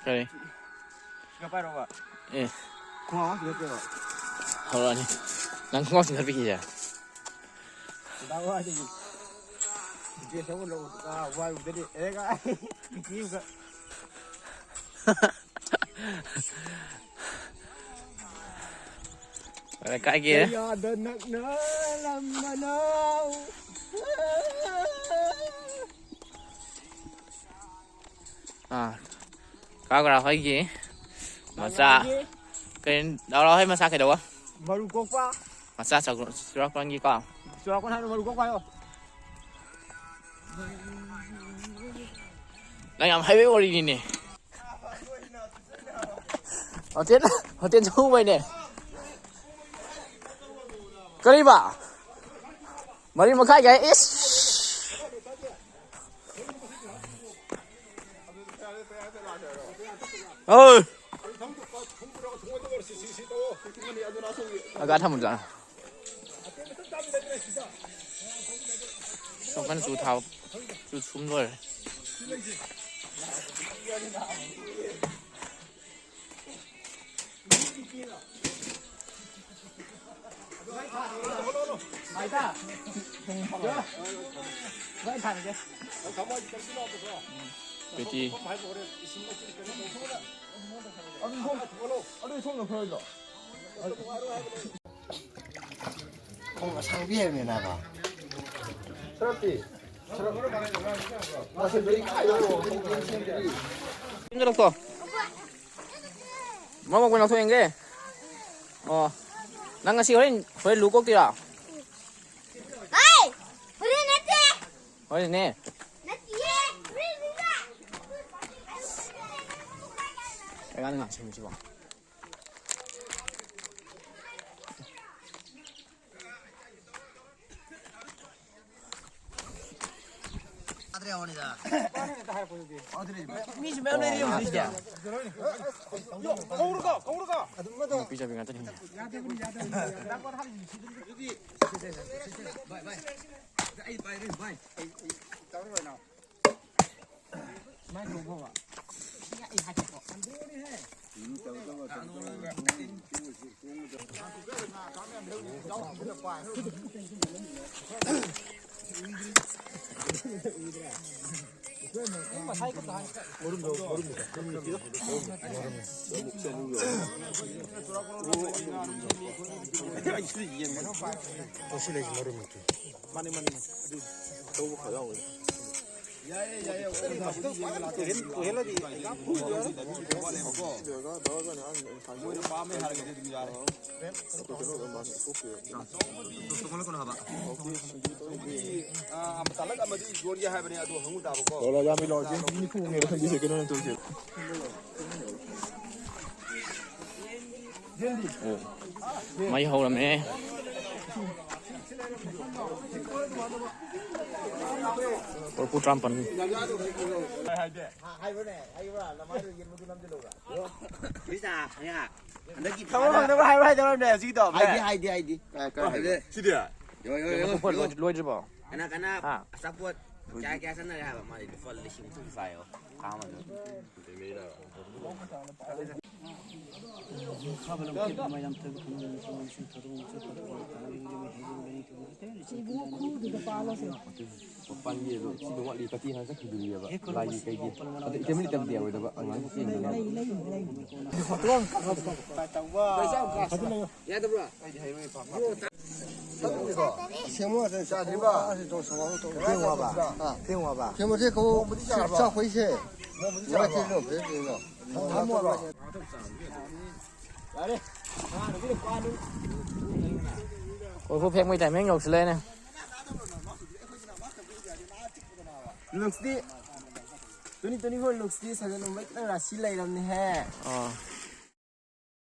그래. 이거 빨리 와. 예. 고마워. 이거 빼봐. 하라니. 난 고맙습니다, 비키자. 나와 이제. 이제 저걸로 와 우들이 애가 이유가. Rồi cái kia. À, có cái nào thấy gì? Massage. Cái đó thấy massage cái đâu á? Marukopa. Massage cho con gì con? Cho con hai marukopa không? Đang làm hay với con gì nè? Ở trên xuống vậy nè. Cái đi bà. Mà đi mà khai cái ít. 어. 아까 타면 잖아. sometimes you thao you xuống rồi. 아니다. 왜 타는 게? 그렇지. 뭔가 상비해면 나가. 힘들었어. 뭐 먹고 나서 인게. 난가 시간이 거의 루곡이라. Hey, beri nanti. 어디네? Nanti ya, beri juga. 잘 가는 거 재밌지 뭐. 아들이 어머니다. 미시 며느리 어디냐? 거울로 가. 비자비 같더니. 많이 하오라네. 볼 트럼프는. 비자, 야. 안다기. 너 하이 저런데 지도. 아이디. 지디야. 요. 로이즈 봐. 아나 사포트. 자기가 선을 해 봐. 말이 폴 리싱 투 파이어. 가만. Panggil tu, si dua li kati hanya kedua ba, lagi kayak gitu. Ada itu mesti tem dia udah ba, orang sih ni. Ya tu bro. 세모는 샤리바 좀 성황 좀听我吧 听我这口上回去我这种别这个他摸了 ôi phô phèn mấy tay mấy ngọc lên nè. Looks di. Tuni hồi looks di sao nó mấy cái là xí lầy làm nè.